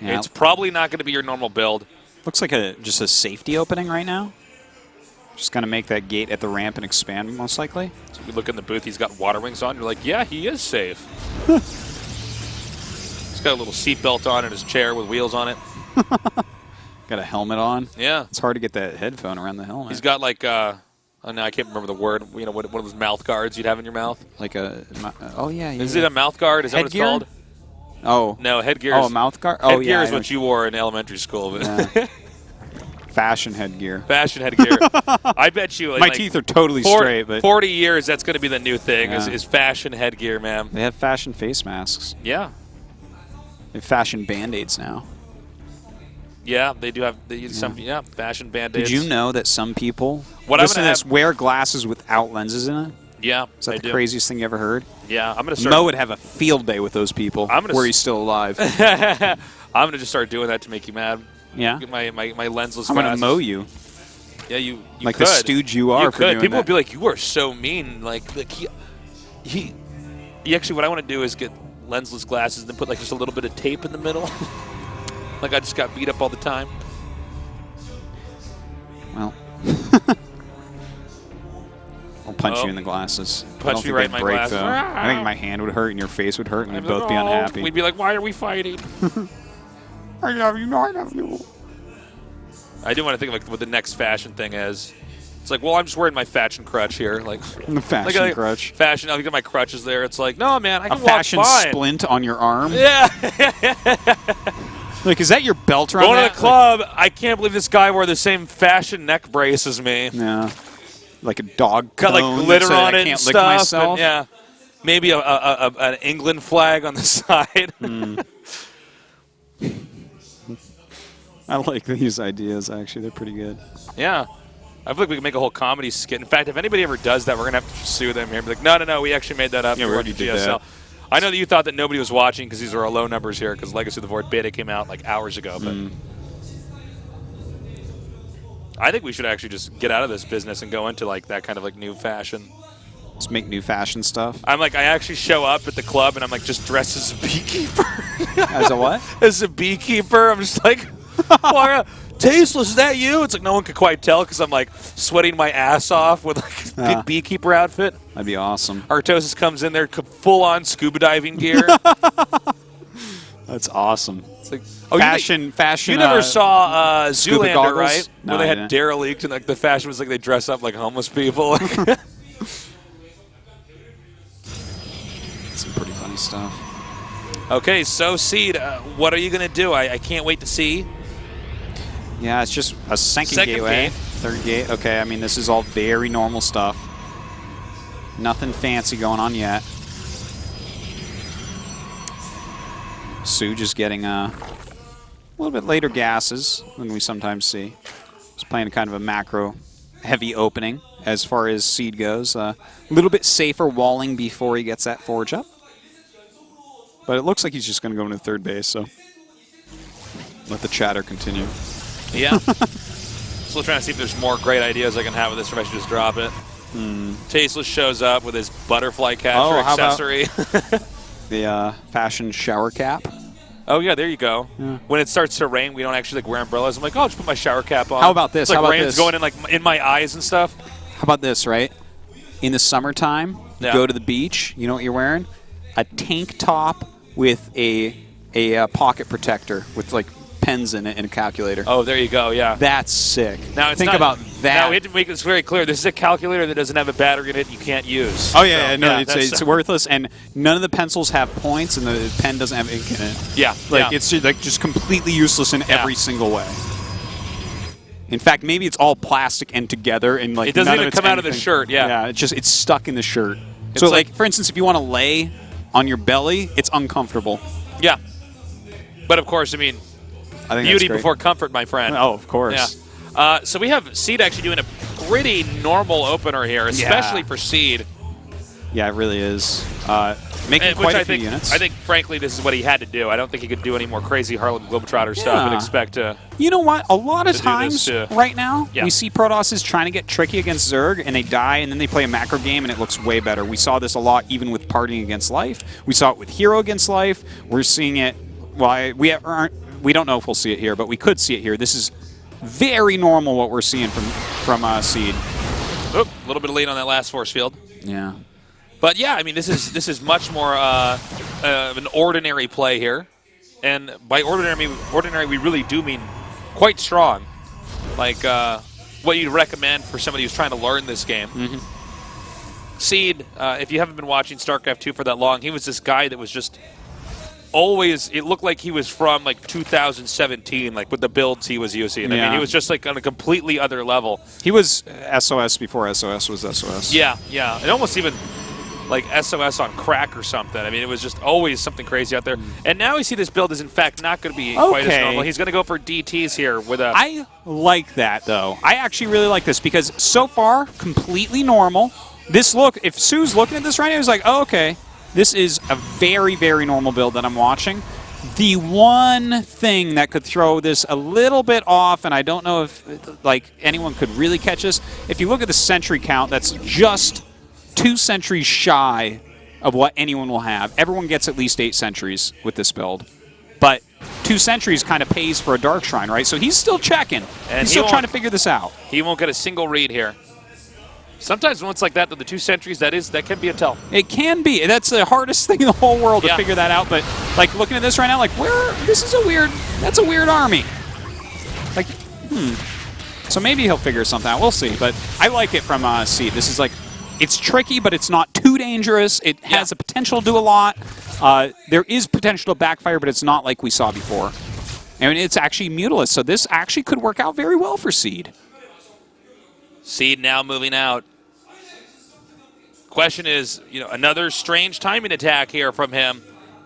Yeah. It's probably not going to be your normal build. Looks like just a safety opening right now. Just going to make that gate at the ramp and expand, most likely. So we look in the booth, he's got water wings on. You're like, yeah, he is safe. He's got a little seatbelt on in his chair with wheels on it. Got a helmet on. Yeah. It's hard to get that headphone around the helmet. He's got like, oh no, I can't remember the word. You know, one of those mouth guards you'd have in your mouth. Like a, oh yeah. Is it a mouth guard? Is that what it's called? Oh. No, headgear. Oh, a mouth guard? Oh, headgear is what you wore in elementary school. But yeah. Fashion headgear. Fashion headgear. I bet you. My teeth are totally straight, but 40 years, that's going to be the new thing, yeah. is fashion headgear, man. They have fashion face masks. Yeah. They have fashion Band-Aids now. Yeah, they do have some fashion Band-Aids. Did you know that some people wear glasses without lenses in it? Yeah, Is that the craziest thing you ever heard? Yeah, I'm going to start. Mo would have a field day with those people where he's still alive. I'm going to just start doing that to make you mad. Yeah? Get my lensless I'm glasses. going to mow you. Yeah, you like could. The stooge you are for doing People that. would be like, you are so mean. Like he actually, what I want to do is get lensless glasses and then put like just a little bit of tape in the middle. Like I just got beat up all the time. Well. I'll punch you in the glasses. Punch me right in my glasses. Though. I think my hand would hurt and your face would hurt and we'd both be unhappy. We'd be like, why are we fighting? I love you, I love you. I do want to think of like what the next fashion thing is. It's like, well, I'm just wearing my fashion crutch here. Like the fashion crutch. Fashion, I'll get my crutches there. It's like, no, man, I can walk fashion fine. Splint on your arm? Yeah. Like, is that your belt around Going to the club, I can't believe this guy wore the same fashion neck brace as me. Yeah. Like a dog got cone like glitter on I it can't and lick stuff. myself. And, yeah. Maybe an England flag on the side. I like these ideas, actually. They're pretty good. Yeah. I feel like we can make a whole comedy skit. In fact, if anybody ever does that, we're going to have to sue them here. Be like, no, we actually made that up. Yeah, we already did GSL. that. I know that you thought that nobody was watching because these are our low numbers here because Legacy of the Void beta came out like hours ago. But I think we should actually just get out of this business and go into like that kind of like new fashion. Just make new fashion stuff. I'm like, I actually show up at the club and I'm like just dressed as a beekeeper. As a what? As a beekeeper. I'm just like, Tasteless, is that you? It's like no one could quite tell because I'm like sweating my ass off with like a beekeeper outfit. That'd be awesome. Artosis comes in there full-on scuba diving gear. That's awesome. It's like, fashion. You never saw Zoolander, goggles? right? No, Where they had derelict and like the fashion was like they dress up like homeless people. Some pretty funny stuff. Okay, so Seed, what are you going to do? I can't wait to see. Yeah, it's just a second gateway. Gate. Third gate. Okay, I mean, this is all very normal stuff. Nothing fancy going on yet. soO just getting a little bit later gases than we sometimes see. He's playing kind of a macro-heavy opening as far as seed goes. A little bit safer walling before he gets that forge up. But it looks like he's just going to go into third base, so let the chatter continue. Yeah. Still trying to see if there's more great ideas I can have with this, or if I should just drop it. Tasteless shows up with his butterfly catcher accessory. The fashion shower cap. Oh, yeah, there you go. Yeah. When it starts to rain, we don't actually like wear umbrellas. I'm like, oh, I'll just put my shower cap on. How about this? It's like How about rain's this? going in like in my eyes and stuff. How about this, right? In the summertime, you go to the beach, you know what you're wearing? A tank top with a pocket protector with like pens in it and a calculator. Oh, there you go, yeah. That's sick. Now it's Think about that. Now we have to make this very clear. This is a calculator that doesn't have a battery in it you can't use. Oh, yeah, so, no, it's worthless, and none of the pencils have points, and the pen doesn't have ink in it. Yeah. Like, it's just completely useless in every single way. In fact, maybe it's all plastic and together, and like it doesn't none even of it's come out of the shirt, Yeah, it's stuck in the shirt. It's So, like, for instance, if you want to lay on your belly, it's uncomfortable. Yeah. But, of course, I mean, I think beauty before comfort, my friend. Oh, of course. Yeah. So we have Seed actually doing a pretty normal opener here, especially for Seed. Yeah, it really is. Making quite a few units. I think, frankly, this is what he had to do. I don't think he could do any more crazy Harlem Globetrotter stuff and expect to. You know what? A lot of times right now, Yeah. we see Protosses trying to get tricky against Zerg, and they die, and then they play a macro game, and it looks way better. We saw this a lot even with Partying against Life. We saw it with Hero against Life. We're seeing it. Well, we don't know if we'll see it here, but we could see it here. This is very normal what we're seeing from Seed. Oop, a little bit late on that last force field. Yeah. But yeah, I mean, this is much more an ordinary play here, and by ordinary we really do mean quite strong, like what you'd recommend for somebody who's trying to learn this game. Seed, if you haven't been watching StarCraft 2 for that long, he was this guy that was just always. It looked like he was from like 2017, like with the builds he was using. I mean, he was just like on a completely other level. He was SOS before SOS was SOS. Yeah, yeah, and almost even like SOS on crack or something. I mean, it was just always something crazy out there. And now we see this build is, in fact, not going to be quite as normal. He's going to go for DTs here with a... I like that, though. I actually really like this because so far, completely normal. This look, if soO's looking at this right now, he's like, oh, okay, this is a very, very normal build that I'm watching. The one thing that could throw this a little bit off, and I don't know if like anyone could really catch this, if you look at the sentry count, that's just 2 sentries shy of what anyone will have. Everyone gets at least 8 sentries with this build. But 2 sentries kind of pays for a Dark Shrine, right? So he's still checking. And he's still trying to figure this out. He won't get a single read here. Sometimes when it's like that, the 2 sentries, that can be a tell. It can be. That's the hardest thing in the whole world to figure that out. But like looking at this right now, like that's a weird army. Like, So maybe he'll figure something out. We'll see. But I like it from Seed. This is like, it's tricky, but it's not too dangerous. It has the potential to do a lot. There is potential to backfire, but it's not like we saw before. And it's actually mutilous, so this actually could work out very well for Seed. Seed now moving out. Question is, another strange timing attack here from him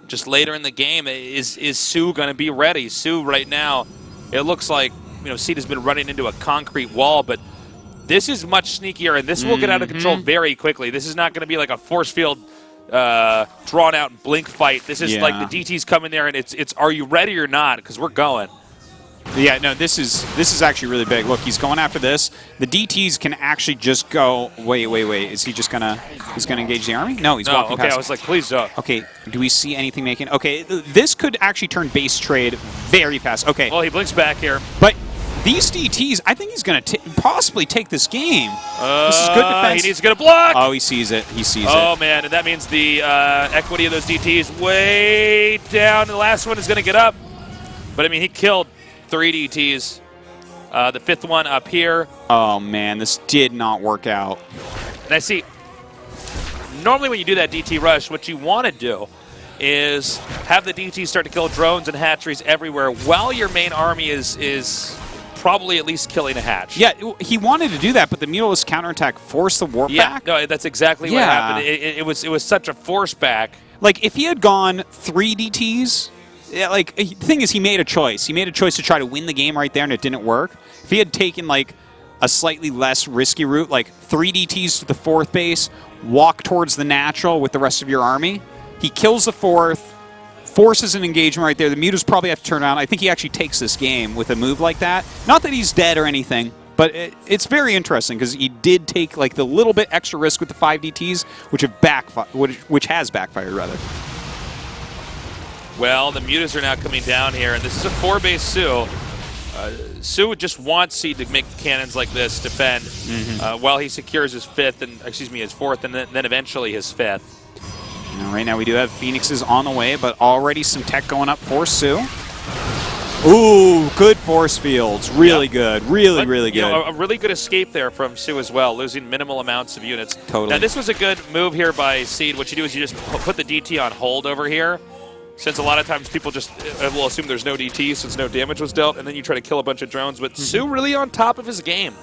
just later in the game. Is soO going to be ready? soO right now, it looks like, Seed has been running into a concrete wall, but this is much sneakier, and this will get out of control very quickly. This is not going to be like a force field drawn out blink fight. This is like the DT's coming there, and it's are you ready or not? Because we're going. Yeah, no, this is actually really big. Look, he's going after this. The DTs can actually just go. Wait. Is he just gonna? He's gonna engage the army? No, he's walking past. I was like, please don't. Okay, do we see anything making? Okay, this could actually turn base trade very fast. Okay. Well, he blinks back here, but these DTs, I think he's gonna possibly take this game. This is good defense. He needs to get a block. Oh, he sees it. He sees it. Oh man, and that means the equity of those DTs way down. The last one is gonna get up, but I mean, he killed 3 DTs. The 5th one up here. Oh, man, this did not work out. And I see, normally when you do that DT rush, what you want to do is have the DTs start to kill drones and hatcheries everywhere while your main army is probably at least killing a hatch. Yeah, he wanted to do that, but the Mutilist counterattack forced the warp back. No, that's exactly what happened. It was such a force back. Like, if he had gone 3 DTs... Yeah, like, the thing is, he made a choice. He made a choice to try to win the game right there, and it didn't work. If he had taken, like, a slightly less risky route, like 3 DTs to the 4th base, walk towards the natural with the rest of your army, he kills the 4th, forces an engagement right there. The Mutas probably have to turn around. I think he actually takes this game with a move like that. Not that he's dead or anything, but it's very interesting because he did take, like, the little bit extra risk with the 5 DTs, which has backfired, rather. Well, the Mutas are now coming down here, and this is a 4-base soO. soO just wants Seed to make cannons like this defend while he secures his 4th, and then eventually his 5th. Now, right now we do have Phoenixes on the way, but already some tech going up for soO. Ooh, good force fields. Really good. Really good. A really good escape there from soO as well, losing minimal amounts of units. Totally. Now, this was a good move here by Seed. What you do is you just put the DT on hold over here, since a lot of times people just will assume there's no DT since no damage was dealt, and then you try to kill a bunch of drones. But soO really on top of his game.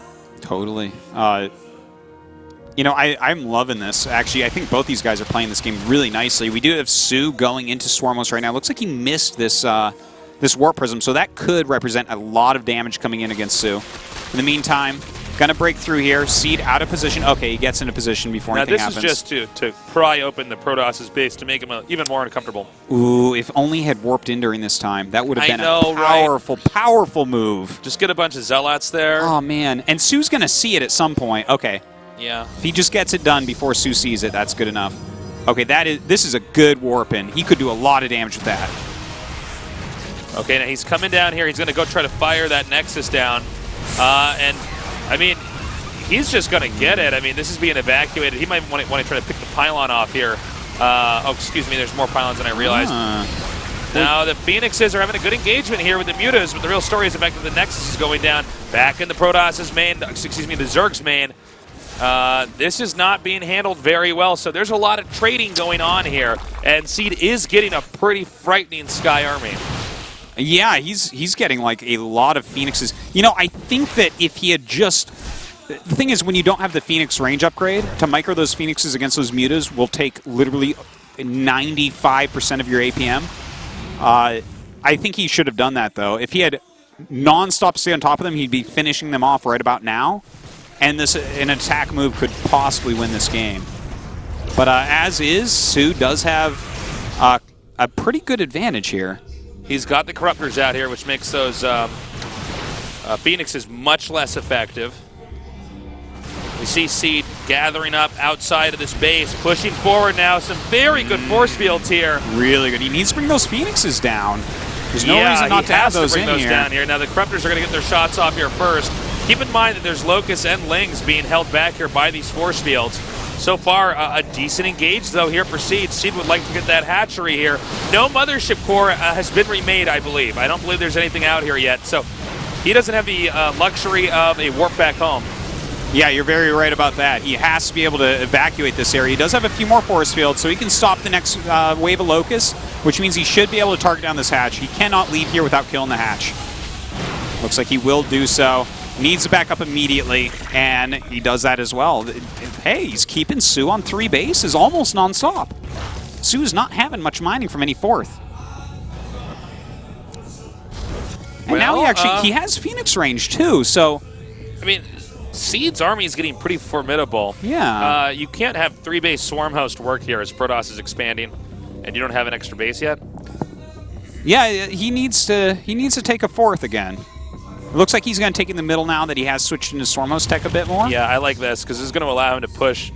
Totally. I'm loving this. Actually, I think both these guys are playing this game really nicely. We do have soO going into Swarmos right now. Looks like he missed this this Warp Prism, so that could represent a lot of damage coming in against soO. In the meantime, gonna break through here. Seed out of position. Okay, he gets into position before anything happens. Now this is just to pry open the Protoss's base to make him even more uncomfortable. Ooh, if only he had warped in during this time. That would have been a powerful move. Just get a bunch of Zealots there. Oh, man. And soO's gonna see it at some point. Okay. Yeah. If he just gets it done before soO sees it, that's good enough. Okay, this is a good warp in. He could do a lot of damage with that. Okay, now he's coming down here. He's going to go try to fire that Nexus down. And, I mean, he's just going to get it. I mean, this is being evacuated. He might want to try to pick the pylon off here. Oh, excuse me, there's more pylons than I realized. Now, the Phoenixes are having a good engagement here with the Mutas, but the real story is the fact that the Nexus is going down back in the Protoss's main, the Zerg's main. This is not being handled very well, so there's a lot of trading going on here, and Seed is getting a pretty frightening Sky Army. Yeah, he's getting like a lot of Phoenixes. You know, I think that if he had just... The thing is, when you don't have the Phoenix range upgrade, to micro those Phoenixes against those Mutas will take literally 95% of your APM. I think he should have done that, though. If he had non-stop stay on top of them, he'd be finishing them off right about now. And an attack move could possibly win this game. But as is, soO does have a pretty good advantage here. He's got the Corruptors out here, which makes those Phoenixes much less effective. We see Seed gathering up outside of this base, pushing forward now. Some very good force fields here. Really good. He needs to bring those Phoenixes down. There's no reason not to have those bring in those here. down here. Now the Corruptors are going to get their shots off here first. Keep in mind that there's Locusts and Lings being held back here by these force fields. So far, a decent engage, though, here for Seed. Seed would like to get that hatchery here. No Mothership Core has been remade, I believe. I don't believe there's anything out here yet. So he doesn't have the luxury of a warp back home. Yeah, you're very right about that. He has to be able to evacuate this area. He does have a few more force fields, so he can stop the next wave of Locusts, which means he should be able to target down this hatch. He cannot leave here without killing the hatch. Looks like he will do so. Needs to back up immediately, and he does that as well. Hey, he's keeping soO on 3 bases almost nonstop. soO's not having much mining from any fourth. And now he has Phoenix range too, so... I mean, Seed's army is getting pretty formidable. Yeah. You can't have 3-base Swarm Host work here as Protoss is expanding, and you don't have an extra base yet? Yeah, he needs to take a fourth again. It looks like he's going to take in the middle now that he has switched into Swarmhost tech a bit more. Yeah, I like this because this is going to allow him to push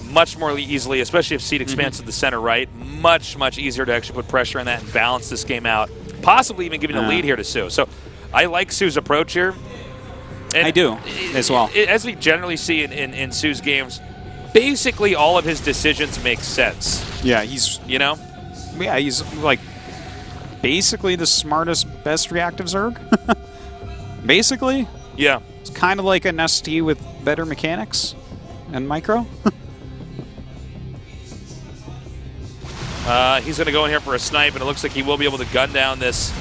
much more easily, especially if Seed expands to the center right. Much, much easier to actually put pressure on that and balance this game out. Possibly even giving a lead here to soO. So I like soO's approach here. And I do, as well. As we generally see in soO's games, basically all of his decisions make sense. Yeah, he's... You know? Yeah, he's like basically the smartest, best reactive Zerg. Basically. Yeah. It's kind of like an ST with better mechanics and micro. He's going to go in here for a snipe, and it looks like he will be able to gun down this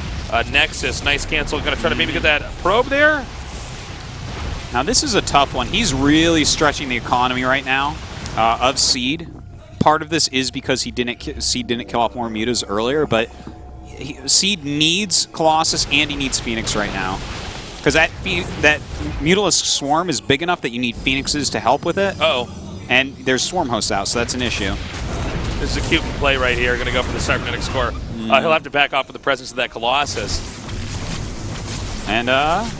Nexus. Nice cancel. Going to try to maybe get that probe there. Now, this is a tough one. He's really stretching the economy right now of Seed. Part of this is because Seed didn't kill off more mutas earlier, but Seed needs Colossus and he needs Phoenix right now. Because that Mutalisk Swarm is big enough that you need Phoenixes to help with it. Uh-oh. And there's Swarm hosts out, so that's an issue. This is a cute play right here. Going to go for the Cybernetic Score. He'll have to back off with the presence of that Colossus. And,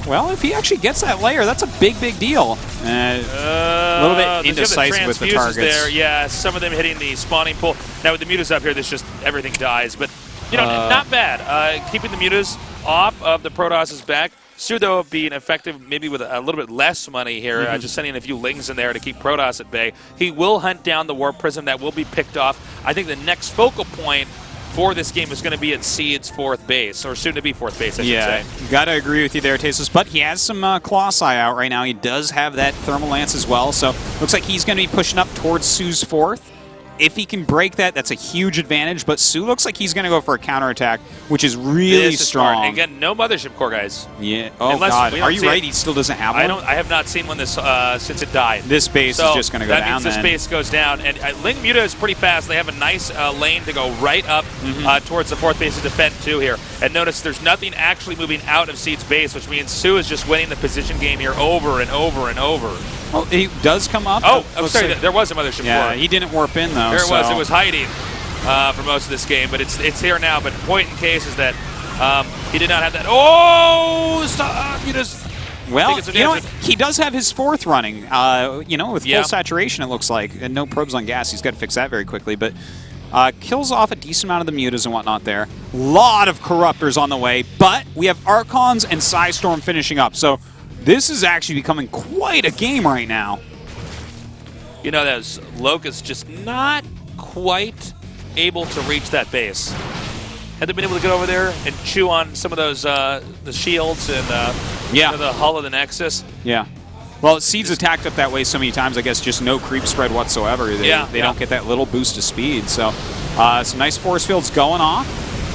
well, if he actually gets that layer, that's a big, big deal. A little bit indecisive with the targets. There. Yeah, some of them hitting the spawning pool. Now, with the mutas up here, this just everything dies. But, you know, not bad. Keeping the mutas off of the Protoss' back. soO, though, being effective maybe with a little bit less money here, just sending a few Lings in there to keep Protoss at bay. He will hunt down the Warp Prism. That will be picked off. I think the next focal point for this game is going to be at Seed's 4th base, or soon to be 4th base, I should say. Gotta agree with you there, Tasteless. But he has some Colossi out right now. He does have that Thermal Lance as well, so looks like he's going to be pushing up towards soO's 4th. If he can break that, that's a huge advantage, but soO looks like he's going to go for a counterattack, which is really strong. And again, no Mothership Core, guys. Yeah. Oh, God. Are you right? He still doesn't have one? I have not seen one this since it died. This base is just going to go down. That means this base goes down. And Ling Muta is pretty fast. They have a nice lane to go right up towards the 4th base to defend, too, here. And notice there's nothing actually moving out of Seed's base, which means soO is just winning the position game here over and over and over. Well, he does come up. Oh, I'm sorry. There was a Mothership Core. Yeah, he didn't warp in, though. There it was. It was hiding for most of this game, but it's here now. But point in case is that he did not have that. Oh, stop! You just. Well, you know what? He does have his 4th running, you know, with full saturation, it looks like. And no probes on gas. He's got to fix that very quickly. But kills off a decent amount of the mutas and whatnot there. Lot of Corruptors on the way. But we have Archons and Psystorm finishing up. So this is actually becoming quite a game right now. You know, those Locusts just not quite able to reach that base. Had they been able to get over there and chew on some of those the shields and the hull of the Nexus? Yeah. Well, Seed's attacked up that way so many times, I guess just no creep spread whatsoever. They don't get that little boost of speed. So some nice force fields going off.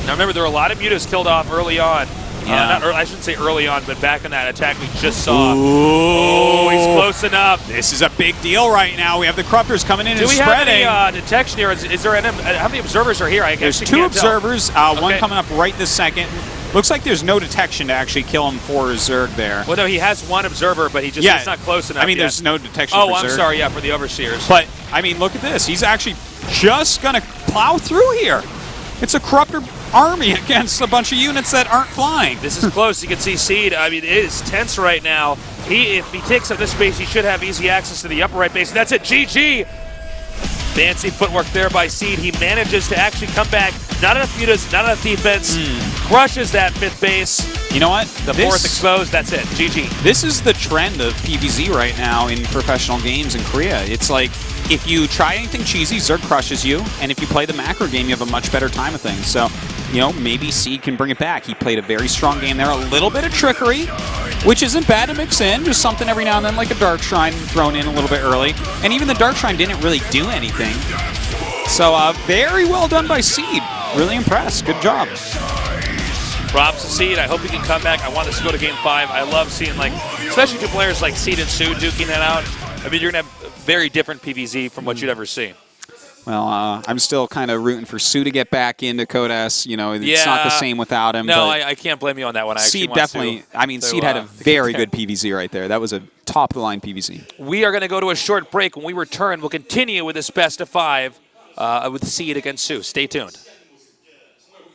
Now remember, there were a lot of mutas killed off early on. I shouldn't say early on, but back in that attack we just saw. Ooh. Oh, he's close enough. This is a big deal right now. We have the Corruptors coming in and spreading. Do we have any detection here? Is there how many observers are here? There's 2 observers, one coming up right this second. Looks like there's no detection to actually kill him for Zerg there. Well, no, he has 1 observer, but he's not close enough. I mean, yet. There's no detection for Zerg. Oh, I'm sorry, for the Overseers. But, I mean, look at this. He's actually just going to plow through here. It's a Corruptor army against a bunch of units that aren't flying. This is close. You can see Seed. I mean, it is tense right now. If he takes up this base, he should have easy access to the upper right base. And that's it. GG. Fancy footwork there by Seed. He manages to actually come back. Not enough mutas, not enough defense. crushes that 5th base. You know what? The 4th exposed, that's it. GG. This is the trend of PvZ right now in professional games in Korea. It's like, if you try anything cheesy, Zerg crushes you, and if you play the macro game, you have a much better time of things. So, you know, maybe Seed can bring it back. He played a very strong game there, a little bit of trickery, which isn't bad to mix in, just something every now and then, like a Dark Shrine thrown in a little bit early. And even the Dark Shrine didn't really do anything. So, very well done by Seed. Really impressed. Good job. Props to Seed. I hope he can come back. I want us to go to Game 5. I love seeing, like, especially two players like Seed and soO duking that out. I mean, you're going to have very different PvZ from what you'd ever see. Well, I'm still kind of rooting for soO to get back into Code S. You know, it's not the same without him. No, but I can't blame you on that one. I Seed definitely, I mean, Seed had a very good PvZ right there. That was a top-of-the-line PvZ. We are going to go to a short break. When we return, we'll continue with this best of 5 with Seed against soO. Stay tuned.